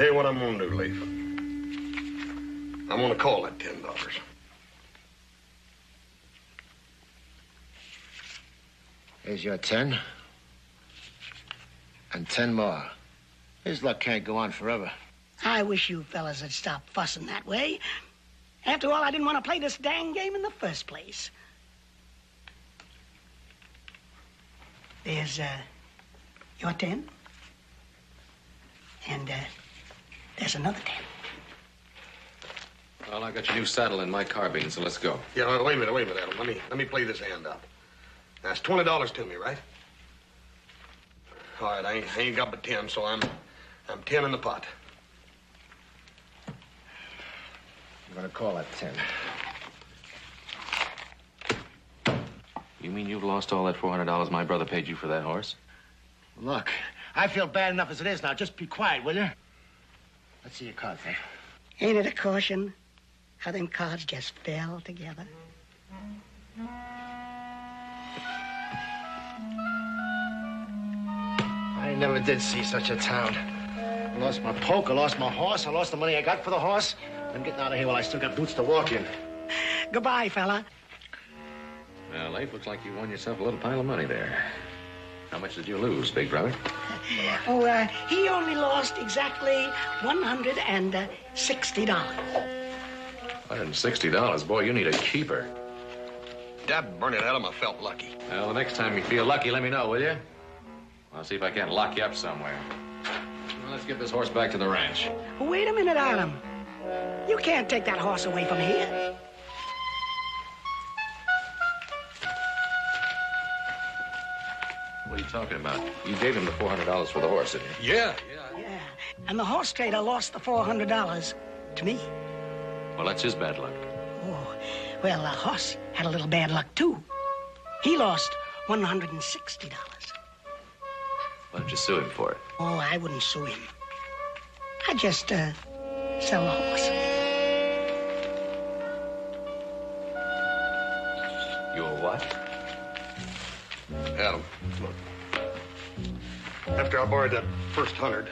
Tell you what I'm gonna do, Leif. I'm gonna call that $10. Here's your 10. And 10 more. His luck can't go on forever. I wish you fellas had stopped fussing that way. After all, I didn't want to play this dang game in the first place. There's, your 10. And, there's another 10. Well, I got your new saddle in my carbine, so let's go. Yeah, wait a minute, Adam. Let me play this hand out. That's $20 to me, right? All right, I ain't got but 10, so I'm 10 in the pot. I'm gonna call that 10. You mean you've lost all that $400 my brother paid you for that horse? Look, I feel bad enough as it is now. Just be quiet, will you? Let's see your cards, Leif. Ain't it a caution how them cards just fell together? I never did see such a town. I lost my poke, I lost my horse, I lost the money I got for the horse. I'm getting out of here while I still got boots to walk in. Goodbye, fella. Well, Leif, looks like you won yourself a little pile of money there. How much did you lose, big brother? He only lost exactly $160. $160? Boy, you need a keeper. Dad, burn it, Adam, I felt lucky. Well, the next time you feel lucky, let me know, will you? I'll see if I can't lock you up somewhere. Well, let's get this horse back to the ranch. Wait a minute, Adam. You can't take that horse away from here. What are you talking about? You gave him the $400 for the horse, didn't you? Yeah. Yeah, and the horse trader lost the $400 to me. Well, that's his bad luck. Oh, well, the horse had a little bad luck, too. He lost $160. Why don't you sue him for it? Oh, I wouldn't sue him. I'd just, sell the horse. You're what? Adam, look. After I borrowed that first 100,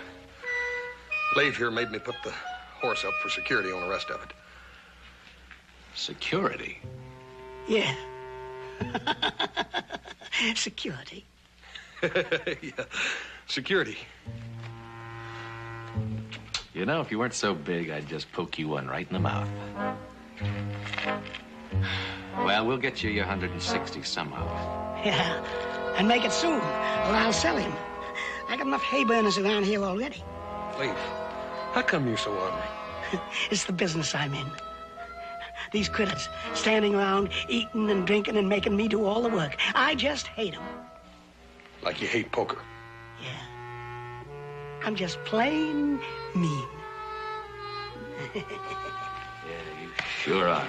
Leif here made me put the horse up for security on the rest of it. Security? Yeah. Security. Yeah, security. You know, if you weren't so big, I'd just poke you one right in the mouth. Well, we'll get you your 160 somehow. Yeah, and make it soon, or I'll sell him. I got enough hayburners around here already. Leif, how come you're so ornery? It's the business I'm in. These critters standing around, eating and drinking and making me do all the work. I just hate them. Like you hate poker. Yeah. I'm just plain mean. Yeah, you sure are.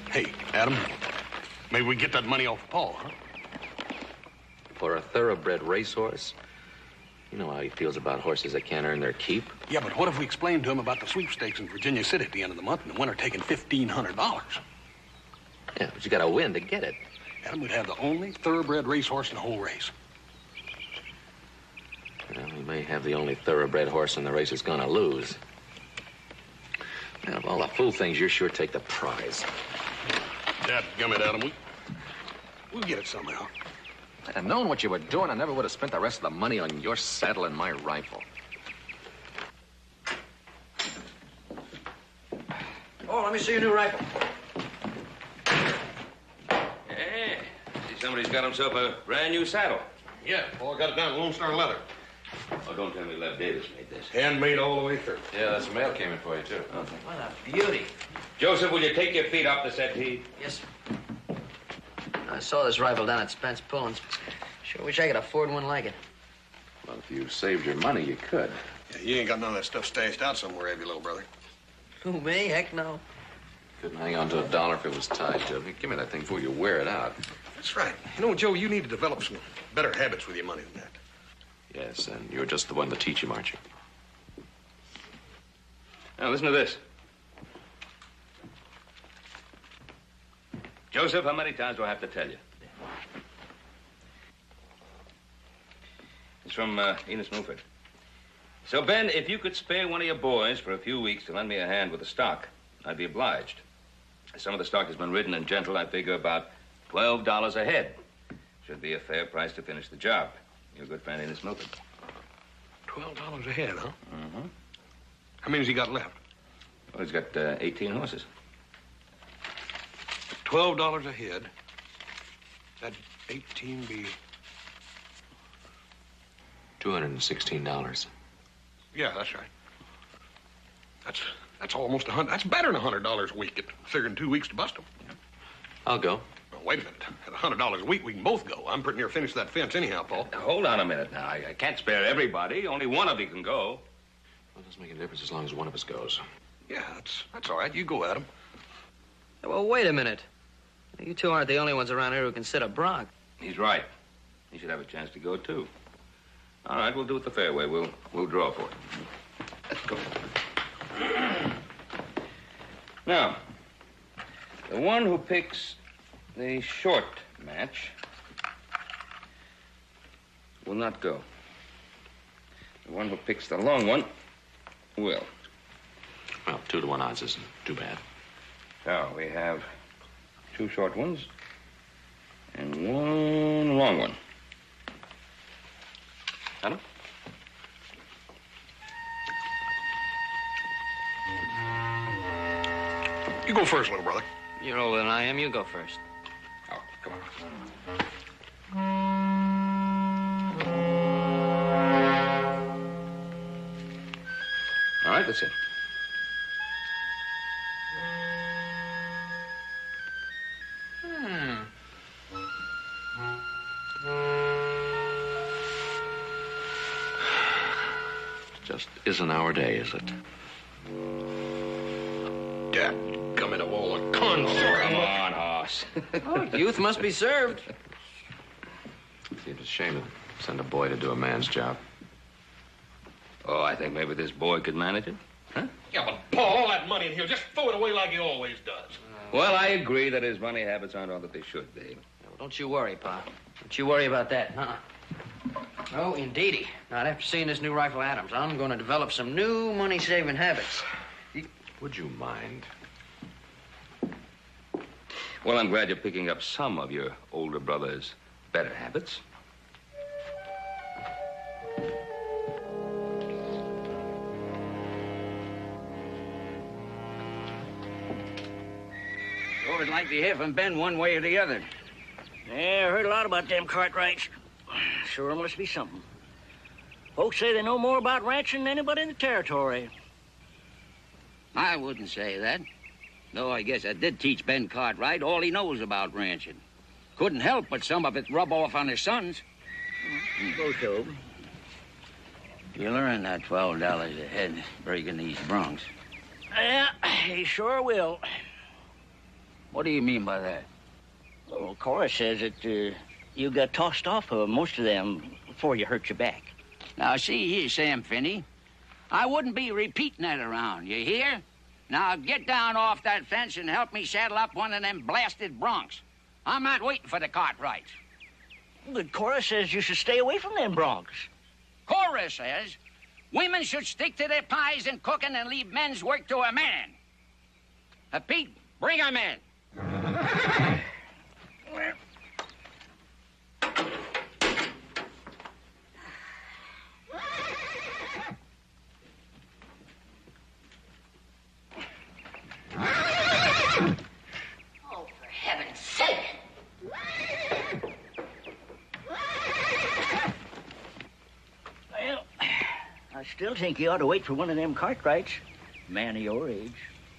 Hey, Adam, maybe we get that money off Paul, huh? For a thoroughbred racehorse? You know how he feels about horses that can't earn their keep. Yeah, but what if we explain to him about the sweepstakes in Virginia City at the end of the month and the winner taking $1,500? Yeah, but you gotta win to get it. Adam would have the only thoroughbred racehorse in the whole race. Well, we may have the only thoroughbred horse in the race that's gonna lose. Man, of all the fool things, you sure take the prize. Dadgummit, Adam. We'll get it somehow. If I'd have known what you were doing, I never would have spent the rest of the money on your saddle and my rifle. Oh, let me see your new rifle. Hey, see somebody's got himself a brand new saddle. Yeah, Paul got it down Lone Star leather. Oh, don't tell me Lev Davis made this. Handmade all the way through. Yeah, that's mail came in for you, too. Oh. What a beauty. Joseph, will you take your feet off the settee? Yes, sir. I saw this rifle down at Spence Pullins. Sure wish I could afford one like it. Well, if you saved your money, you could. Yeah, you ain't got none of that stuff stashed out somewhere, have you, little brother? Who, me? Heck no. Couldn't hang on to a dollar if it was tied to it. Give me that thing before you wear it out. That's right. You know, Joe, you need to develop some better habits with your money than that. Yes, and you're just the one to teach him, aren't you? Now, listen to this. Joseph, how many times do I have to tell you? It's from Enos Mumford. So, Ben, if you could spare one of your boys for a few weeks to lend me a hand with the stock, I'd be obliged. Some of the stock has been ridden and gentle. I figure about $12 a head. Should be a fair price to finish the job. Your good friend Enos Mumford. $12 a head, huh? Mm-hmm. How many's he got left? Well, he's got 18 horses. $12 a head. That'd 18 be... $216. Yeah, that's right. That's almost $100. That's better than $100 a week. Figuring 2 weeks to bust them. I'll go. Oh, wait a minute. At $100 a week, we can both go. I'm pretty near finished that fence anyhow, Paul. Now, hold on a minute now. I can't spare everybody. Only one of you can go. Well, it doesn't make a difference as long as one of us goes. Yeah, that's all right. You go, Adam. Well, wait a minute. You two aren't the only ones around here who can sit a bronc. He's right. He should have a chance to go, too. All right, we'll do it the fair way. We'll draw for it. Let's go. Now, the one who picks the short match will not go. The one who picks the long one will. Well, 2-to-1 odds isn't too bad. Now, we have 2 short ones and 1 long one. Adam? You go first, little brother. You're older than I am. You go first. Oh, come on. All right, that's it. Just isn't our day, is it? Dadgummit of all the cons. Come on, hoss. Oh, youth must be served. Seems a shame to send a boy to do a man's job. Oh, I think maybe this boy could manage it. Huh? Yeah, but Paul, all that money in here, just throw it away like he always does. Well, I agree that his money habits aren't all that they should be. Well, don't you worry, Pa. Don't you worry about that. No, indeedy. Not after seeing this new rifle Adams. I'm going to develop some new money-saving habits. Would you mind? Well, I'm glad you're picking up some of your older brother's better habits. Sure would like to hear from Ben one way or the other. Yeah, I heard a lot about them Cartwrights. Sure must be something. Folks say they know more about ranching than anybody in the territory. I wouldn't say that. Though I guess I did teach Ben Cartwright all he knows about ranching. Couldn't help but some of it rub off on his sons. Go so. You'll earn that $12 a head breaking these broncs. Yeah, he sure will. What do you mean by that? Well, Cora says that you got tossed off of most of them before you hurt your back. Now, see here, Sam Finney. I wouldn't be repeating that around, you hear? Now, get down off that fence and help me saddle up one of them blasted broncs. I'm not waiting for the Cartwrights. But Cora says you should stay away from them broncs. Cora says women should stick to their pies and cooking and leave men's work to a man. Pete, bring him in. Oh, for heaven's sake! Well, I still think you ought to wait for one of them Cartwrights. Man of your age.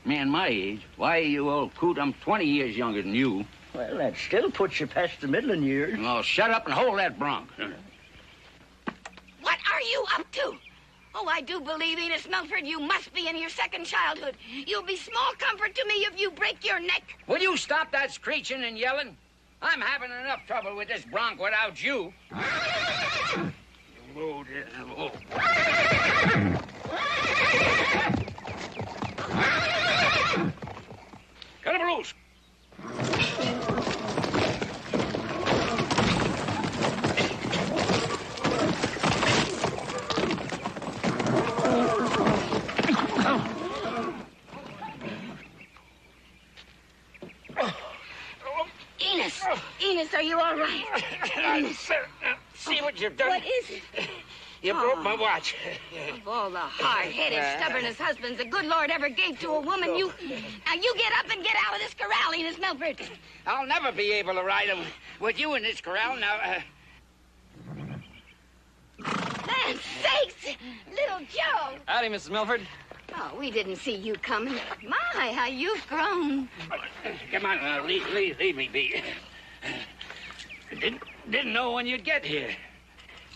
Man my age? Why, you old coot, I'm 20 years younger than you. Well, that still puts you past the middling years. Oh, shut up and hold that bronc. What are you up to? Oh, I do believe, Enos Milford, you must be in your second childhood. You'll be small comfort to me if you break your neck. Will you stop that screeching and yelling? I'm having enough trouble with this bronc without you. Cut him loose. Enos, are you all right? Enos. See what you've done? What is it? You broke my watch. Of all the hard-headed, stubbornest husbands the good Lord ever gave to a woman, you get up and get out of this corral, Enos Milford. I'll never be able to ride him with you in this corral. Now, Land's sakes! Little Joe! Howdy, Mrs. Milford. Oh, we didn't see you coming. My, how you've grown. come on, leave me be. Didn't know when you'd get here.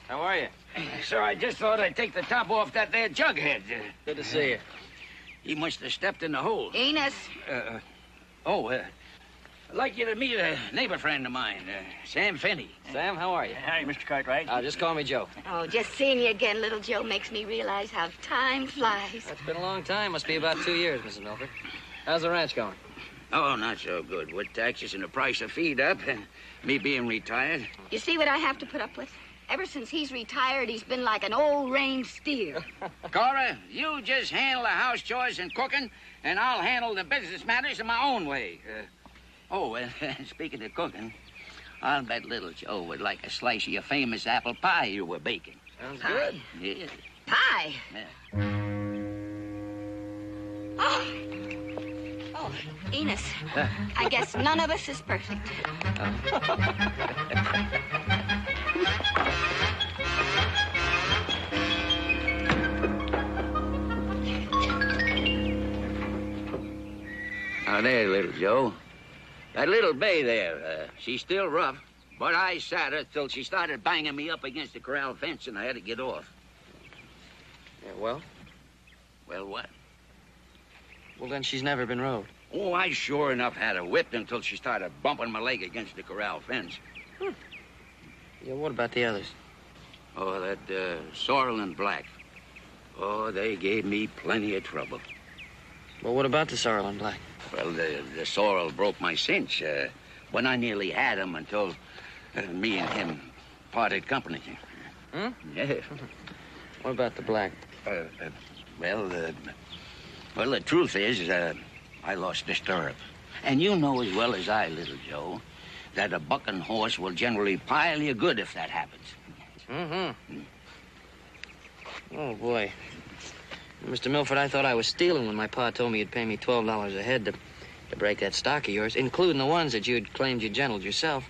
How are you? So I just thought I'd take the top off that there jughead. Good to see you. He must have stepped in the hole. Enos. I'd like you to meet a neighbor friend of mine, Sam Finney. Sam, how are you? Hi, Mr. Cartwright. Just call me Joe. Oh, just seeing you again, little Joe, makes me realize how time flies. That's been a long time. Must be about 2 years, Mrs. Milford. How's the ranch going? Oh, not so good. With taxes and the price of feed up, and me being retired. You see what I have to put up with? Ever since he's retired, he's been like an old range steer. Cora, you just handle the house chores and cooking, and I'll handle the business matters in my own way. Speaking of cooking, I'll bet little Joe would like a slice of your famous apple pie you were baking. Sounds good. Yeah. Pie. Yeah. Oh, Enos. I guess none of us is perfect. Now, there, little Joe. That little bay there, she's still rough, but I sat her till she started banging me up against the corral fence, and I had to get off. Yeah, well? Well, what? Well, then she's never been rode. Oh, I sure enough had her whipped until she started bumping my leg against the corral fence. Yeah, what about the others? Oh, that Sorrel and Black. Oh, they gave me plenty of trouble. Well, what about the Sorrel and Black? Well, the sorrel broke my cinch when I nearly had him until me and him parted company. Hmm? Yeah. What about the Black? Well, the truth is, I lost the stirrup. And you know as well as I, little Joe, that a bucking horse will generally pile you good if that happens. Mm-hmm. Oh, boy. Mr. Milford, I thought I was stealing when my pa told me he'd pay me $12 a head to break that stock of yours, including the ones that you'd claimed you gentled yourself.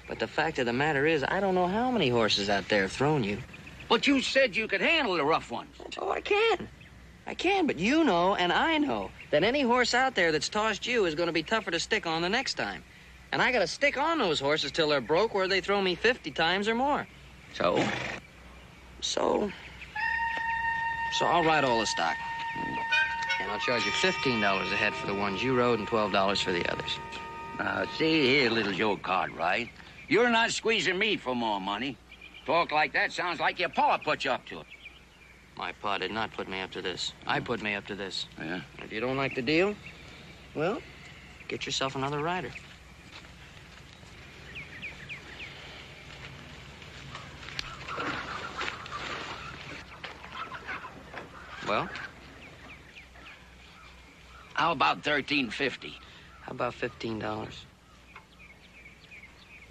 But the fact of the matter is, I don't know how many horses out there have thrown you. But you said you could handle the rough ones. Oh, I can. I can, but you know and I know that any horse out there that's tossed you is going to be tougher to stick on the next time. And I got to stick on those horses till they're broke where they throw me 50 times or more. So I'll ride all the stock. And I'll charge you $15 a head for the ones you rode and $12 for the others. Now, see here, little Joe Cartwright. You're not squeezing me for more money. Talk like that sounds like your pa put you up to it. My pa did not put me up to this. I put me up to this. Yeah? If you don't like the deal, well, get yourself another rider. Well? How about $13.50? How about $15?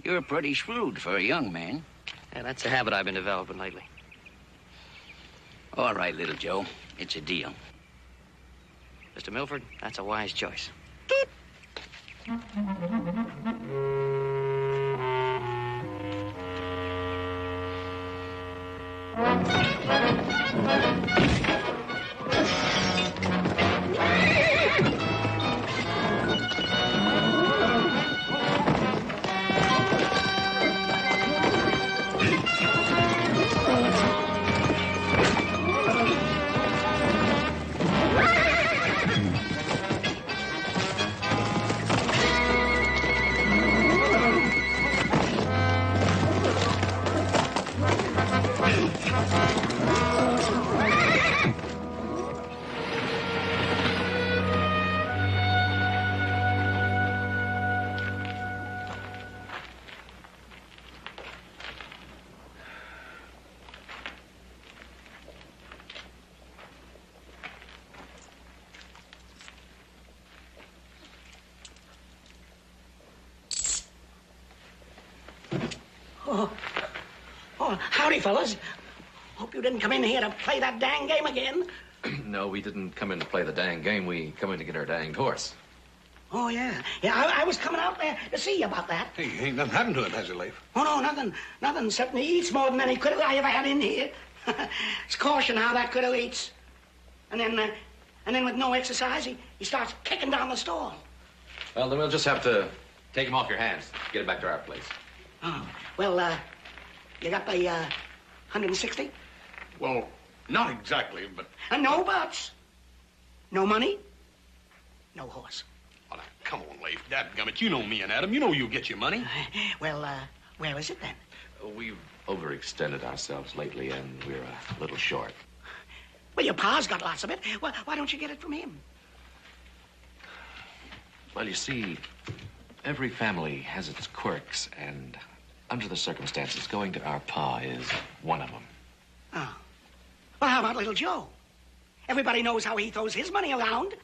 You're pretty shrewd for a young man. Yeah, that's a habit I've been developing lately. All right, little Joe. It's a deal. Mr. Milford, that's a wise choice. Oh, howdy, fellas. Hope you didn't come in here to play that dang game again. No, we didn't come in to play the dang game. We come in to get our danged horse. Oh, yeah. Yeah, I was coming out there to see you about that. Hey, ain't nothing happened to him, has it, Leif? Oh, no, nothing. Nothing except he eats more than any critter I ever had in here. It's caution how that critter eats. And then with no exercise, he starts kicking down the stall. Well, then we'll just have to take him off your hands. Get it back to our place. Oh, well, you got the 160? Well, not exactly, but... And no buts. No money. No horse. Oh, now, come on, Leif. Dadgummit, you know me and Adam. You know you'll get your money. Well, where is it then? We've overextended ourselves lately, and we're a little short. Well, your pa's got lots of it. Why don't you get it from him? Well, you see, every family has its quirks, and under the circumstances, going to our pa is one of them. Oh. Well, how about little Joe? Everybody knows how he throws his money around.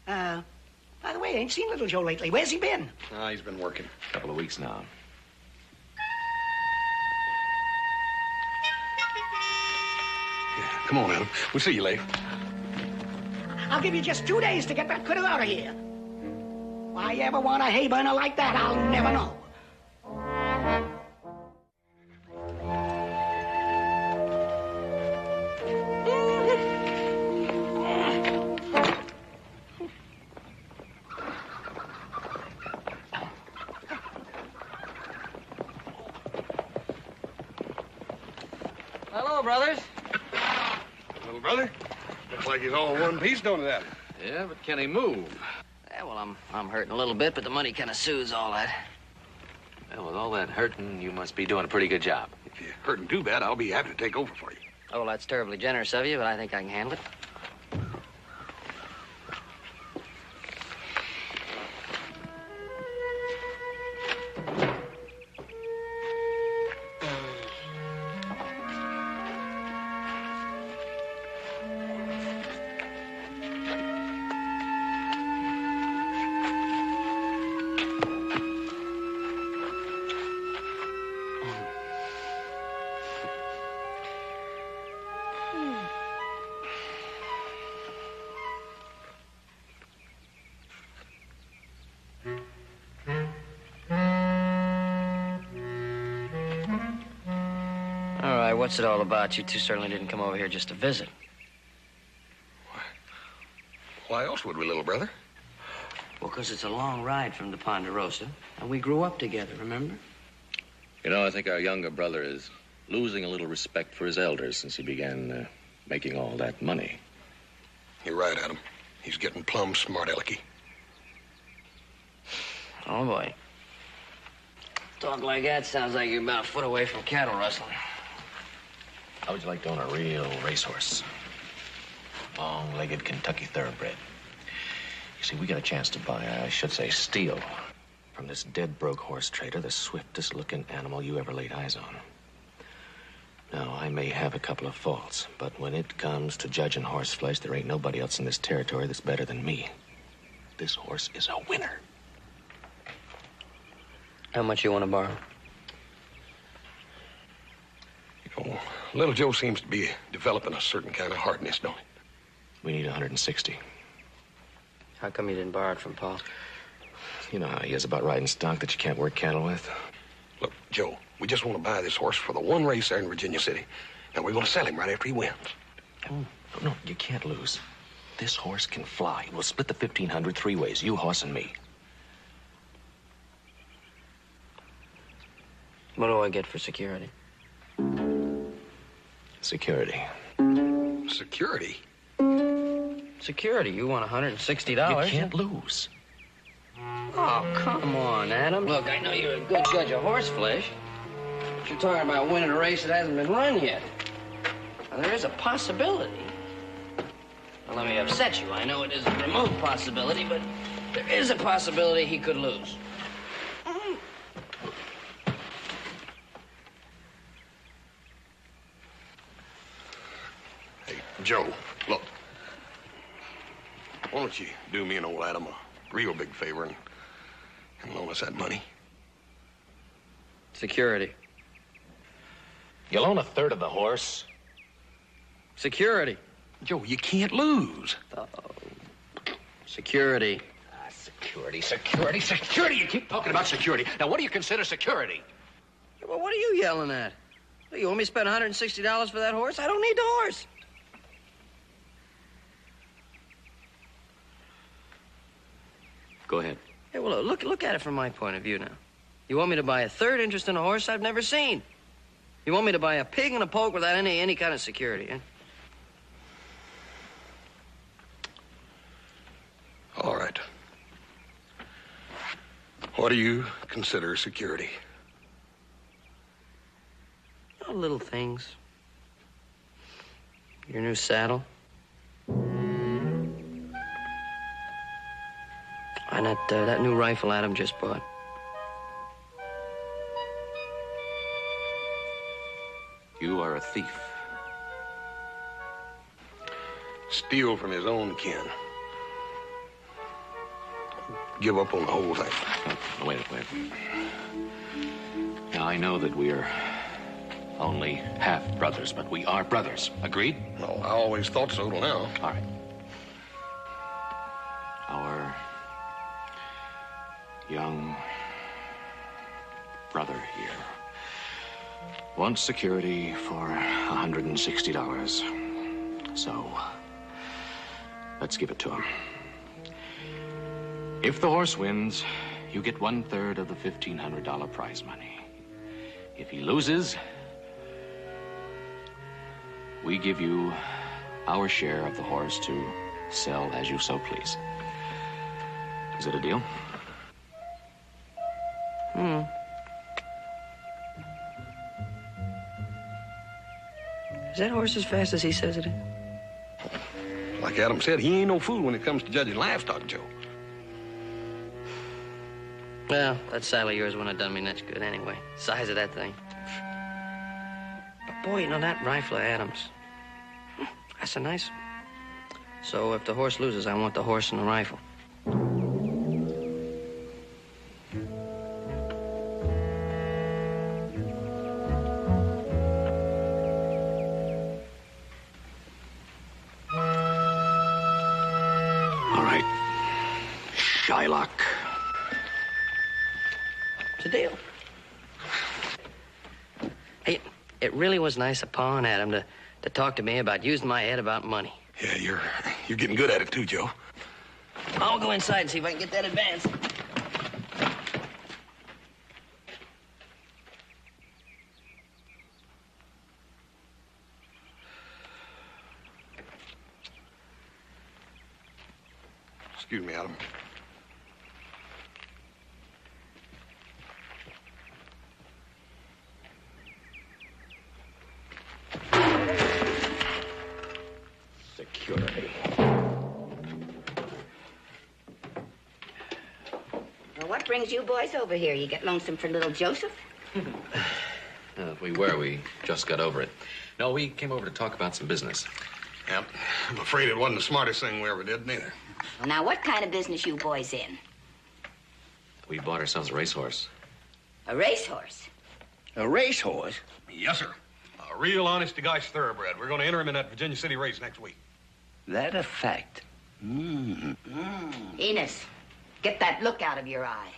By the way, I ain't seen little Joe lately. Where's he been? He's been working. A couple of weeks now. Yeah, come on, Adam. We'll see you, Leif. I'll give you just 2 days to get that critter out of here. Why you ever want a hayburner like that, I'll never know. Hello, brothers. Little brother, looks like he's all in one piece, don't it, Adam? Yeah, but can he move? Yeah, well, I'm hurting a little bit, but the money kind of soothes all that. Well, with all that hurting, you must be doing a pretty good job. If you're hurting too bad, I'll be happy to take over for you. Oh, that's terribly generous of you, but I think I can handle it. What's it all about? You two certainly didn't come over here just to visit. Why else would we, little brother? Well, because it's a long ride from the Ponderosa, and we grew up together, remember? You know, I think our younger brother is losing a little respect for his elders since he began making all that money. You're right, Adam. He's getting plumb smart-alecky. Oh, boy. Talk like that sounds like you're about a foot away from cattle rustling. How would you like to own a real racehorse? Long-legged Kentucky thoroughbred. You see, we got a chance to buy, I should say, steal from this dead-broke horse trader the swiftest-looking animal you ever laid eyes on. Now, I may have a couple of faults, but when it comes to judging horse flesh, there ain't nobody else in this territory that's better than me. This horse is a winner. How much you want to borrow? You know, little Joe seems to be developing a certain kind of hardness, don't he? We need 160. How come you didn't borrow it from Pa? You know how he is about riding stock that you can't work cattle with. Look, Joe, we just want to buy this horse for the one race there in Virginia City. And we're going to sell him right after he wins. No, you can't lose. This horse can fly. We'll split the 1,500 three ways, you, horse, and me. What do I get for security? Security. Security? Security? You want $160? You can't lose. Oh, come on, Adam. Look, I know you're a good judge of horse flesh, but you're talking about winning a race that hasn't been run yet. Now, there is a possibility. Now, let me upset you. I know it is a remote possibility, but there is a possibility he could lose. Hey, Joe, look. Why don't you do me and old Adam a real big favor and loan us that money? Security. You'll own a third of the horse. Security. Joe, you can't lose. Oh. Security. Security. You keep talking about security. Now, what do you consider security? Yeah, well, what are you yelling at? You want me to spend $160 for that horse? I don't need the horse. Go ahead. Hey, well, look at it from my point of view now. You want me to buy a third interest in a horse I've never seen? You want me to buy a pig and a poke without any kind of security, eh? All right. What do you consider security? Oh, little things. Your new saddle. And that new rifle Adam just bought. You are a thief. Steal from his own kin. Give up on the whole thing. No, wait. Now, I know that we're only half brothers, but we are brothers. Agreed? Well, I always thought so till now. All right. Our young brother here wants security for $160. So, let's give it to him. If the horse wins, you get 1/3 of the $1,500 prize money. If he loses, we give you our share of the horse to sell as you so please. Is it a deal? Is that horse as fast as he says it is? Like Adam said, he ain't no fool when it comes to judging livestock, Joe. Well, that saddle of yours wouldn't have done me much good anyway. Size of that thing. But boy, you know, that rifle of Adam's, that's a nice one. So if the horse loses, I want the horse and the rifle. All right. Shylock. It's a deal. Hey, it really was nice of Pa and Adam to talk to me about using my head about money. Yeah, you're getting good at it too, Joe. I'll go inside and see if I can get that advance. Excuse me, Adam. Security. Well, what brings you boys over here? You get lonesome for little Joseph? We were. We just got over it. No, we came over to talk about some business. Yep. I'm afraid it wasn't the smartest thing we ever did, neither. Well, now, what kind of business you boys in? We bought ourselves a racehorse. A racehorse? A racehorse? Yes, sir. A real honest-to-gosh thoroughbred. We're going to enter him in that Virginia City race next week. That a fact? Enos, get that look out of your eye.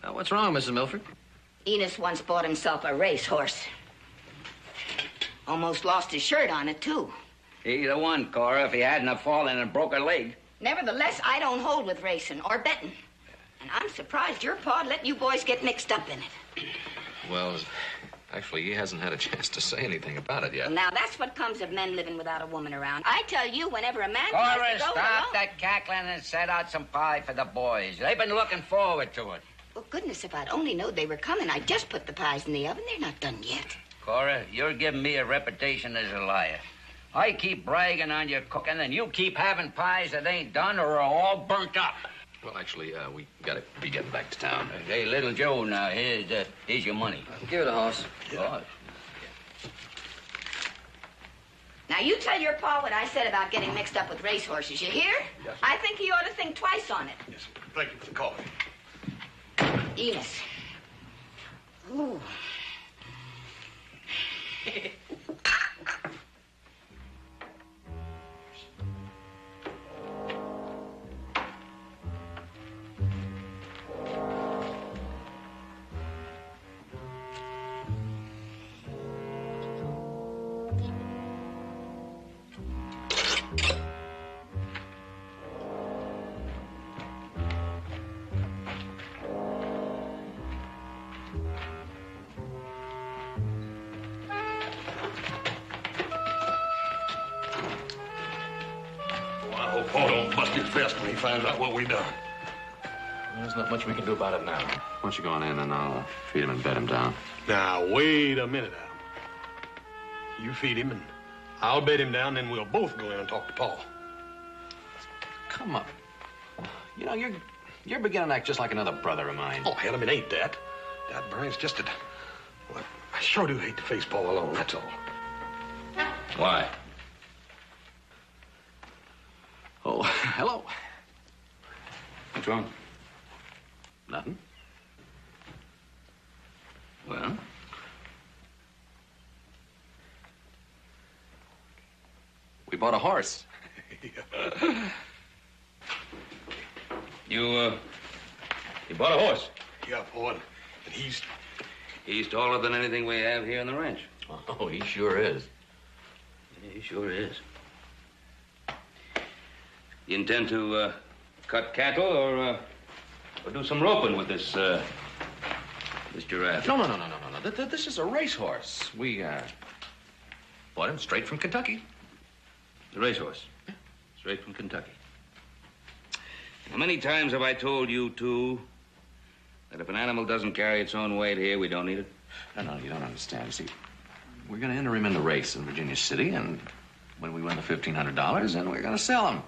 Now, what's wrong, Mrs. Milford? Enos once bought himself a racehorse. Almost lost his shirt on it, too. Either one, Cora, if he hadn't have fallen and broke a leg. Nevertheless, I don't hold with racing or betting. And I'm surprised your pa'd let you boys get mixed up in it. Well, actually, he hasn't had a chance to say anything about it yet. Well, now, that's what comes of men living without a woman around. I tell you, whenever a man Cora, tries to go stop alone... that cackling and set out some pie for the boys. They've been looking forward to it. Well, goodness, if I'd only known they were coming, I'd just put the pies in the oven. They're not done yet. Cora, you're giving me a reputation as a liar. I keep bragging on your cooking, and you keep having pies that ain't done or are all burnt up. Well, actually, we gotta be getting back to town. Hey, little Joe, now, here's your money. Give it a hoss. Gosh. Now, you tell your pa what I said about getting mixed up with racehorses. You hear? Yes. I think he ought to think twice on it. Yes, sir. Thank you for the coffee. Enos. Ooh. Paul don't bust his vest when he finds out what we done. Well, there's not much we can do about it now. Why don't you go on in and I'll feed him and bed him down. Now, wait a minute, Adam. You feed him, and I'll bed him down, then we'll both go in and talk to Paul. Come on. You know, you're beginning to act just like another brother of mine. Oh, Adam, it ain't that. That Brian's just that... Well, I sure do hate to face Paul alone, that's all. Why? Oh, hello. What's wrong? Nothing. Well? We bought a horse. You bought a horse? Yeah, Paul, and he's... He's taller than anything we have here on the ranch. Oh, he sure is. Yeah, he sure is. You intend to cut cattle or do some roping with this giraffe? No. This is a racehorse. We bought him straight from Kentucky. The racehorse? Yeah. Straight from Kentucky. How many times have I told you two that if an animal doesn't carry its own weight here, we don't need it? No, you don't understand. You see, we're going to enter him in the race in Virginia City, and when we win the $1,500, then we're going to sell him.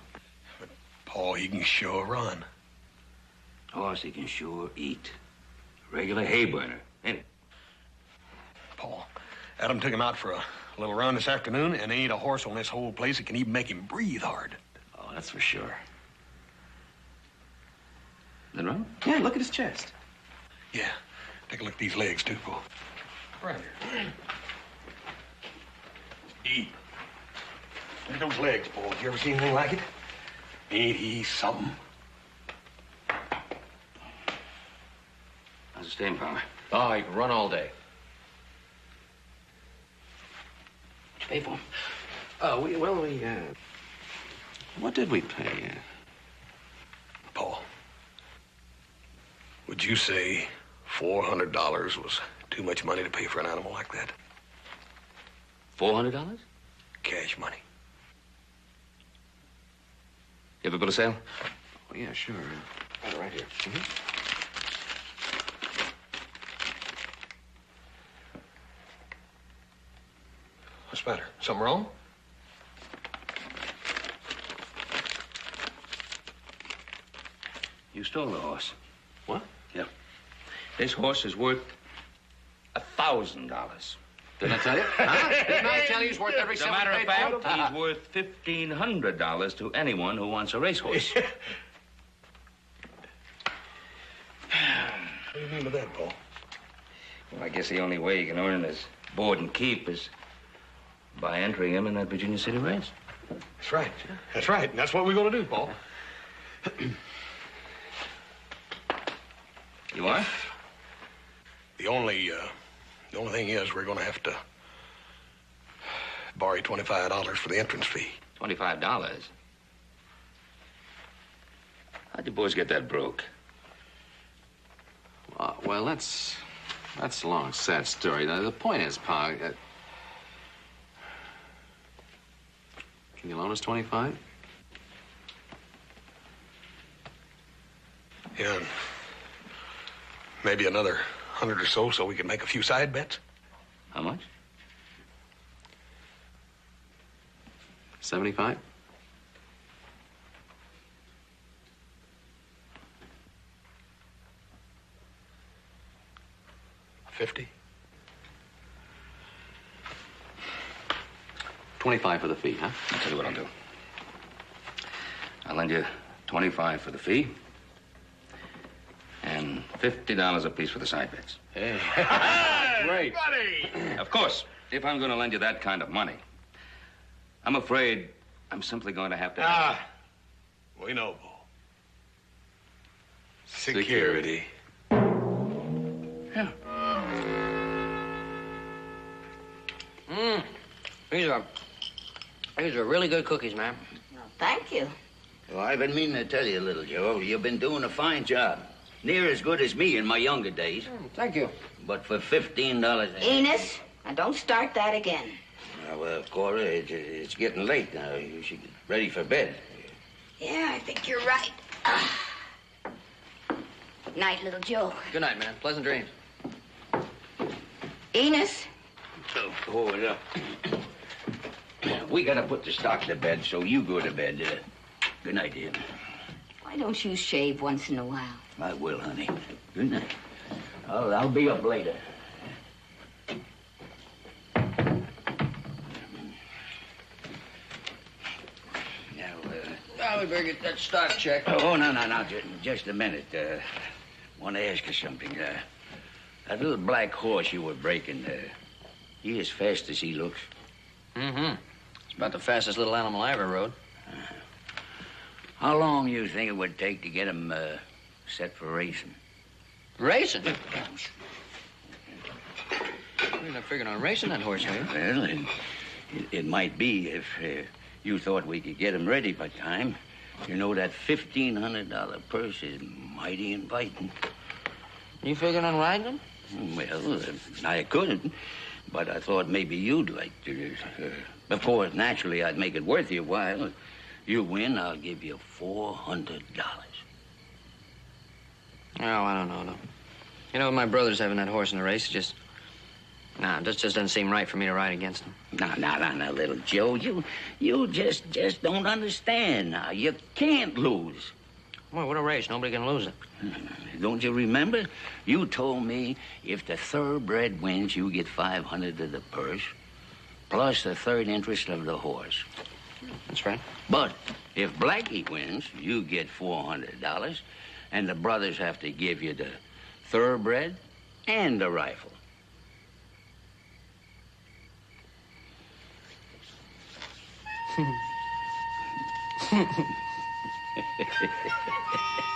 But, Paul, he can sure run. Horse, he can sure eat. Regular hayburner, ain't it? Paul, Adam took him out for a little run this afternoon, and there ain't a horse on this whole place that can even make him breathe hard. Oh, that's for sure. Nothing wrong? Yeah, look at his chest. Yeah. Take a look at these legs, too, Paul. Right here. Eat. Look at those legs, Paul. You ever seen anything like it? Ain't he something? How's the staying power? Oh, he can run all day. What'd you pay for him? What did we pay? Paul, would you say $400 was too much money to pay for an animal like that? $400? Cash money. You ever go to sale? Oh, yeah, sure. Right here. Mm-hmm. What's the matter? Something wrong? You stole the horse. What? Yeah. This horse is worth $1,000. Didn't I tell you? Huh? Didn't I tell you he's worth every As a cent we matter of paid fact, for him? he's worth $1,500 to anyone who wants a racehorse. What do you mean by that, Paul? Well, I guess the only way you can earn his board and keep is by entering him in that Virginia City race. That's right. That's right. And that's what we're going to do, Paul. You are? The only thing is we're going to have to borrow $25 for the entrance fee. $25? How'd you boys get that broke? Well, that's a long, sad story. Now, the point is, Pa, can you loan us 25? Yeah. Maybe another 100 or so we can make a few side bets. How much? 75? $50? 25 for the fee, huh? I'll tell you what I'll do. I'll lend you 25 for the fee and $50 apiece for the side bets. Hey. Great. Of course, if I'm going to lend you that kind of money, I'm afraid I'm simply going to have to... We know, Paul. Security. Yeah. These are really good cookies, ma'am. Well, thank you. Well, I've been meaning to tell you, little Joe, you've been doing a fine job. Near as good as me in my younger days. Thank you. But for $15... Enos, now don't start that again. Well, Cora, it's getting late now. You should get ready for bed. Yeah, I think you're right. Night, little Joe. Good night, man. Pleasant dreams. Enos? Hold it up. We gotta put the stock to bed, so you go to bed. Good night, dear. Why don't you shave once in a while? I will, honey. Good night. I'll be up later. Now, we better get that stock checked. Oh, no. Just a minute. Want to ask you something. That little black horse you were breaking, he as fast as he looks? Mm-hmm. It's about the fastest little animal I ever rode. How long you think it would take to get him set for racing? Racing? You're not figuring on racing that horse, are you? Well, it might be if you thought we could get him ready by time. You know, that $1,500 purse is mighty inviting. You figuring on riding him? Well, I could, but I thought maybe you'd like to. Of course, naturally, I'd make it worth your while. You win, I'll give you $400. Oh, I don't know, though. You know, my brother's having that horse in the race. It just doesn't seem right for me to ride against him. Now, little Joe. You just don't understand now. You can't lose. Well, what a race. Nobody can lose it. Don't you remember? You told me if the thoroughbred wins, you get $500 of the purse, plus the third interest of the horse. That's right. But if Blackie wins, you get $400, and the brothers have to give you the thoroughbred and the rifle.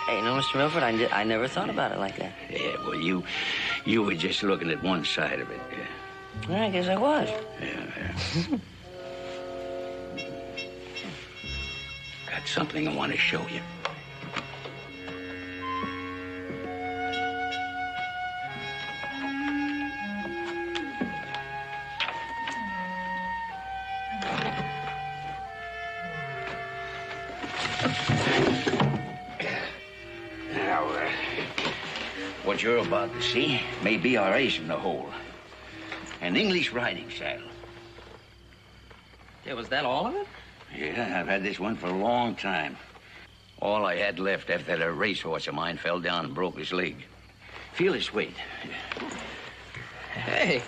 Hey, no, Mr. Milford, I never thought about it like that. Yeah, well, you were just looking at one side of it. Yeah, I guess I was. Yeah. Got something I want to show you. What you're about to see may be our ace in the hole. An English riding saddle. Yeah, was that all of it? Yeah, I've had this one for a long time. All I had left after that racehorse of mine fell down and broke his leg. Feel his weight. Hey.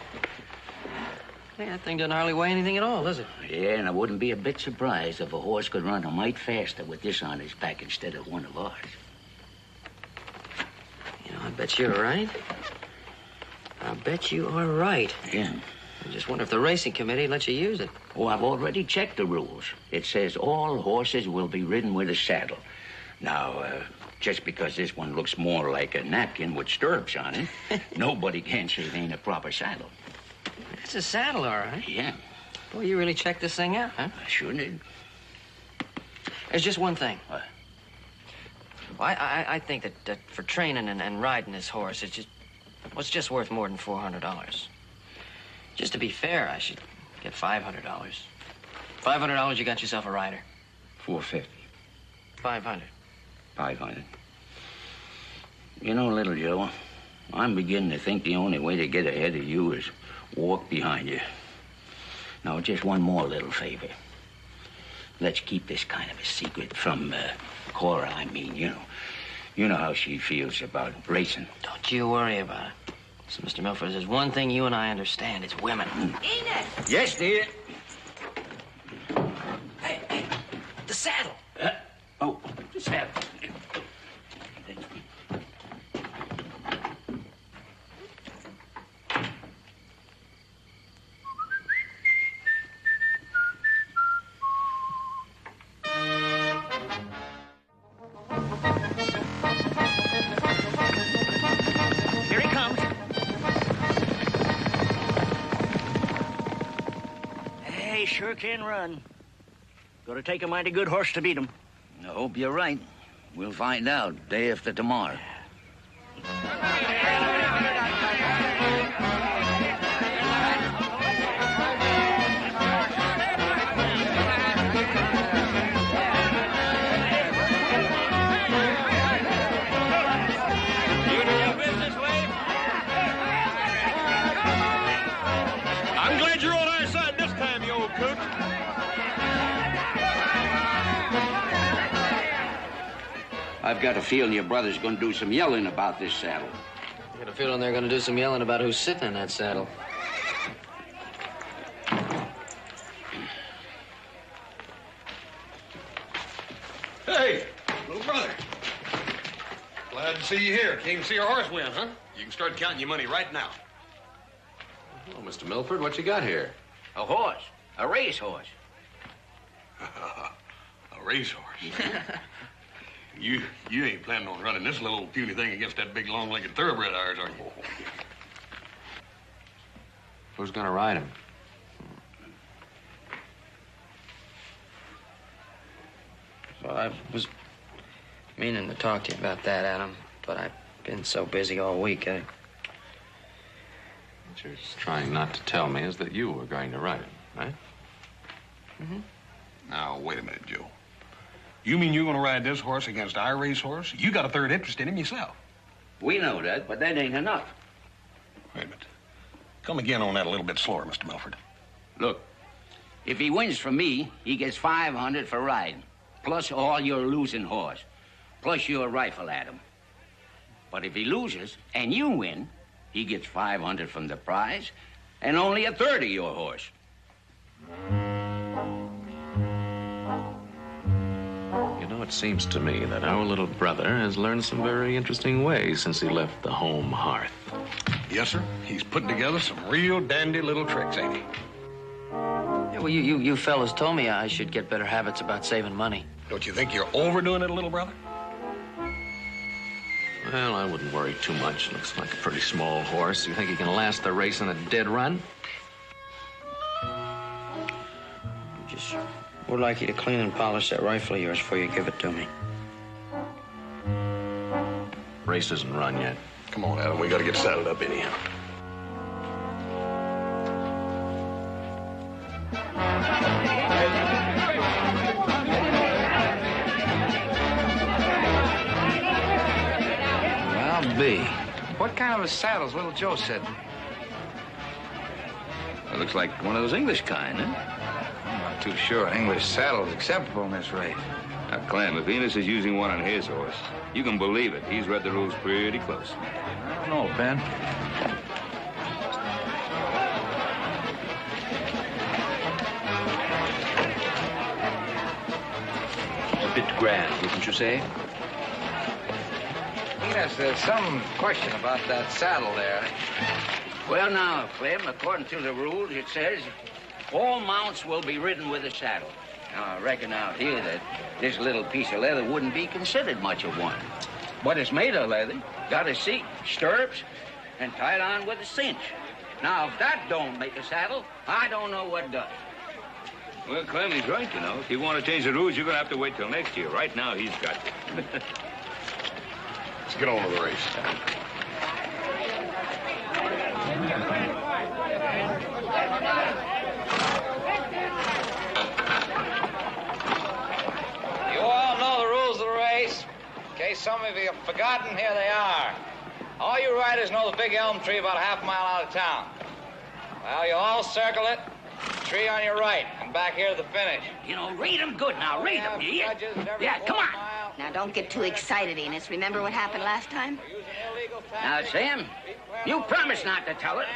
Hey, that thing doesn't hardly weigh anything at all, does it? Yeah, and I wouldn't be a bit surprised if a horse could run a mite faster with this on his back instead of one of ours. You know, I bet you're right. I bet you are right. Yeah. I just wonder if the racing committee lets you use it. Oh, I've already checked the rules. It says all horses will be ridden with a saddle. Now, just because this one looks more like a napkin with stirrups on it, nobody can say it ain't a proper saddle. It's a saddle, all right. Yeah. Boy, you really checked this thing out, huh? I sure did. There's just one thing. What? Well, I think that for training and riding this horse, it's just worth more than $400. Just to be fair, I should get $500. $500, you got yourself a rider. $450. $500. $500. You know, little Joe, I'm beginning to think the only way to get ahead of you is walk behind you. Now, just one more little favor. Let's keep this kind of a secret from Cora, I mean, you know. You know how she feels about racing. Don't you worry about it. So, Mr. Milford, there's one thing you and I understand. It's women. Enid! Yes, dear. Hey, the saddle. Oh, the saddle. Here he comes. Hey, sure can run. Gonna take a mighty good horse to beat him. I hope you're right. We'll find out day after tomorrow. I'm glad you're on our side this time, you old cook. I've got a feeling your brother's gonna do some yelling about this saddle. I got a feeling they're going to do some yelling about who's sitting in that saddle. Hey, little brother. Glad to see you here. Came to see your horse win, huh? You can start counting your money right now. Oh, Mr. Milford, what you got here? A horse. A racehorse. A racehorse. You ain't planning on running this little puny thing against that big long-legged thoroughbred of ours, are you? Who's gonna ride him? Well, I was meaning to talk to you about that, Adam, but I've been so busy all week. What you're trying not to tell me is that you were going to ride him, right? Mm-hmm. Now, wait a minute, Joe. You mean you're gonna ride this horse against our racehorse? You got a third interest in him yourself. We know that, but that ain't enough. Wait a minute. Come again on that a little bit slower, Mr. Milford. Look, if he wins from me, he gets $500 for riding, plus all your losing horse, plus your rifle at him. But if he loses and you win, he gets $500 from the prize and only a third of your horse. You know, it seems to me that our little brother has learned some very interesting ways since he left the home hearth. Yes, sir. He's putting together some real dandy little tricks, ain't he? Yeah, well, you fellas told me I should get better habits about saving money. Don't you think you're overdoing it, little brother? Well, I wouldn't worry too much. Looks like a pretty small horse. You think he can last the race in a dead run? Just would like you to clean and polish that rifle of yours before you give it to me. Race isn't run yet. Come on, Adam. We gotta get saddled up anyhow. Well, B, what kind of a saddle's little Joe sitting? It looks like one of those English kind, huh? I'm not too sure an English saddle is acceptable in this race. Now, Clem, if Venus is using one on his horse, you can believe it. He's read the rules pretty close. I don't know, Ben. bit grand, wouldn't you say? Yes, there's some question about that saddle there. Well, now, Clem, according to the rules, it says all mounts will be ridden with a saddle. Now, I reckon out here that this little piece of leather wouldn't be considered much of one. But it's made of leather, got a seat, stirrups, and tied on with a cinch. Now, if that don't make a saddle, I don't know what does. Well, Clem, he's right, you know. If you want to change the rules, you're going to have to wait till next year. Right now, he's got you. Let's get on with the race. You all know the rules of the race. In case some of you have forgotten, here they are. All you riders know the big elm tree about a half mile out of town. Well, you all circle it. Tree on your right, and back here to the finish. You know, read them good now. Read them, you hear? Yeah, come on. Now, don't get too excited, Enos. Remember what happened last time? Now, Sam, you promised not to tell it.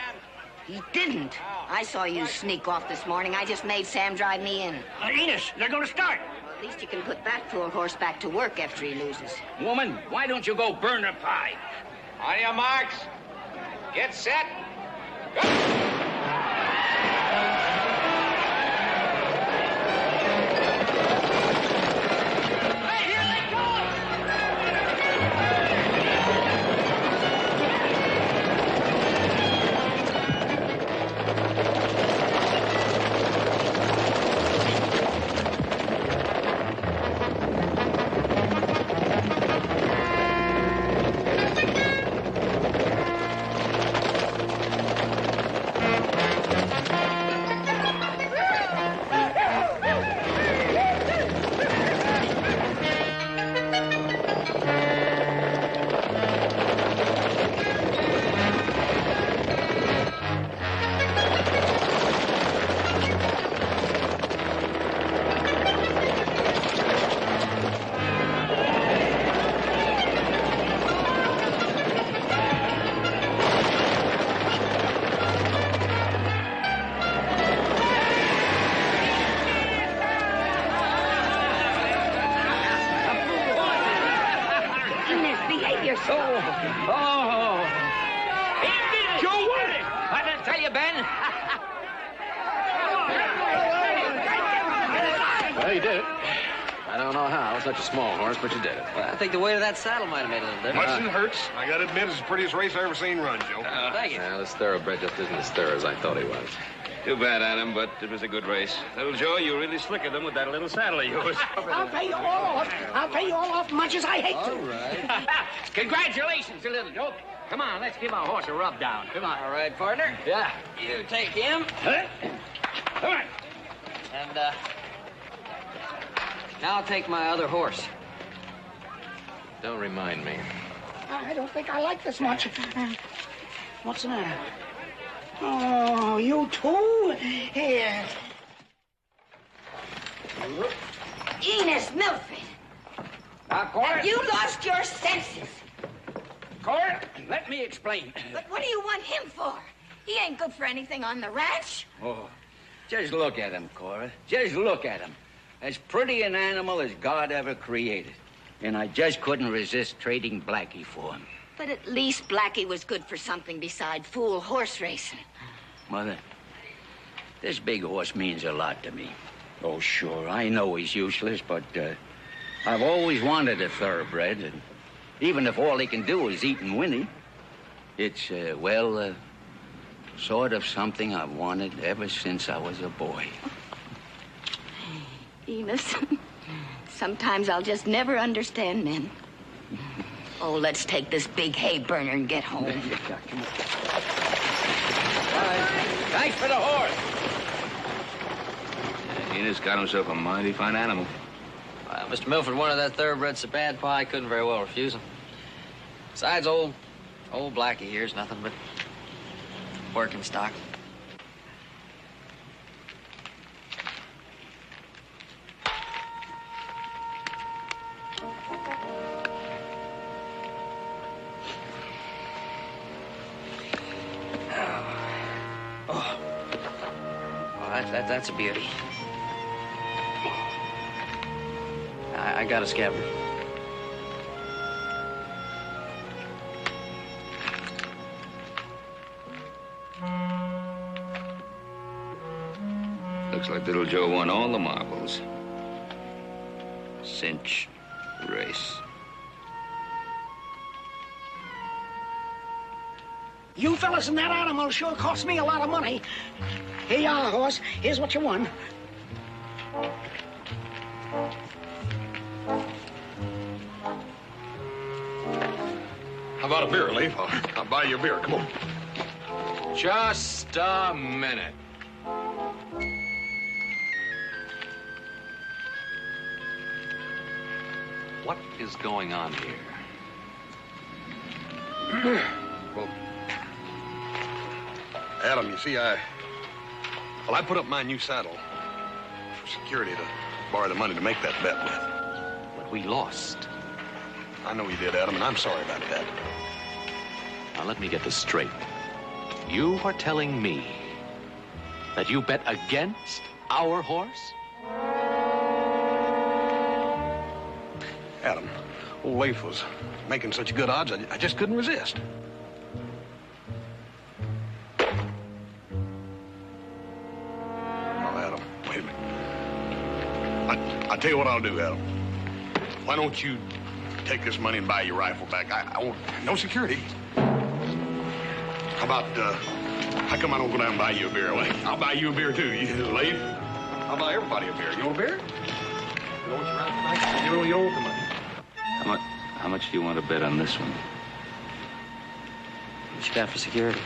He didn't. I saw you sneak off this morning. I just made Sam drive me in. Enos, they're going to start. Well, at least you can put that fool horse back to work after he loses. Woman, why don't you go burn a pie? On your marks. Get set. Go. Well, you did it. I don't know how. Such a small horse, but you did it. Well, I think the weight of that saddle might have made a little difference. Mustn't hurts. I gotta admit, it's the prettiest race I ever seen run, Joe. Thank you. Well, this thoroughbred just isn't as thorough as I thought he was. Too bad, Adam, but it was a good race. Little Joe, you really slicker them with that little saddle of yours. I'll pay you all off. I'll pay you all off much as I hate to. All right. Congratulations, little Joe. Come on, let's give our horse a rub down. Come on. All right, partner. Yeah. You take him. Huh? Come on. And, now I'll take my other horse. Don't remind me. I don't think I like this much. What's the matter? Oh, you too? Here. Enos Milford, Now, Cora. have you lost your senses? Cora, let me explain. But what do you want him for? He ain't good for anything on the ranch. Oh, just look at him, Cora. Just look at him. As pretty an animal as God ever created. And I just couldn't resist trading Blackie for him. But at least Blackie was good for something beside fool horse racing. Mother, this big horse means a lot to me. Oh, sure, I know he's useless, but I've always wanted a thoroughbred. And even if all he can do is eat and whinny, it's, sort of something I've wanted ever since I was a boy. Enos, sometimes I'll just never understand men. Oh, let's take this big hay burner and get home. All right. Thanks for the horse. Enos got himself a mighty fine animal. Mr. Milford wanted that thoroughbred so bad, Pa, I couldn't very well refuse him. Besides, old Blackie here's nothing but working stock. That's a beauty. I got a scabbard. Looks like little Joe won all the marbles. Cinch race. You fellas in that animal sure cost me a lot of money. Here you are, horse. Here's what you won. How about a beer, Leaf? I'll buy you a beer. Come on. Just a minute. What is going on here? Well, Adam, you see, I put up my new saddle for security to borrow the money to make that bet with. But we lost. I know you did, Adam, and I'm sorry about that. Now, let me get this straight. You are telling me that you bet against our horse? Adam, old Leif was making such good odds, I just couldn't resist. Well, Adam, wait a minute. I'll tell you what I'll do, Adam. Why don't you take this money and buy your rifle back? I want no security. How about, how come I don't go down and buy you a beer? Well, I'll buy you a beer, too. You leave. I'll buy everybody a beer. You want a beer? You don't want your rifle back? You don't want the money. How much do you want to bet on this one? What you got for security?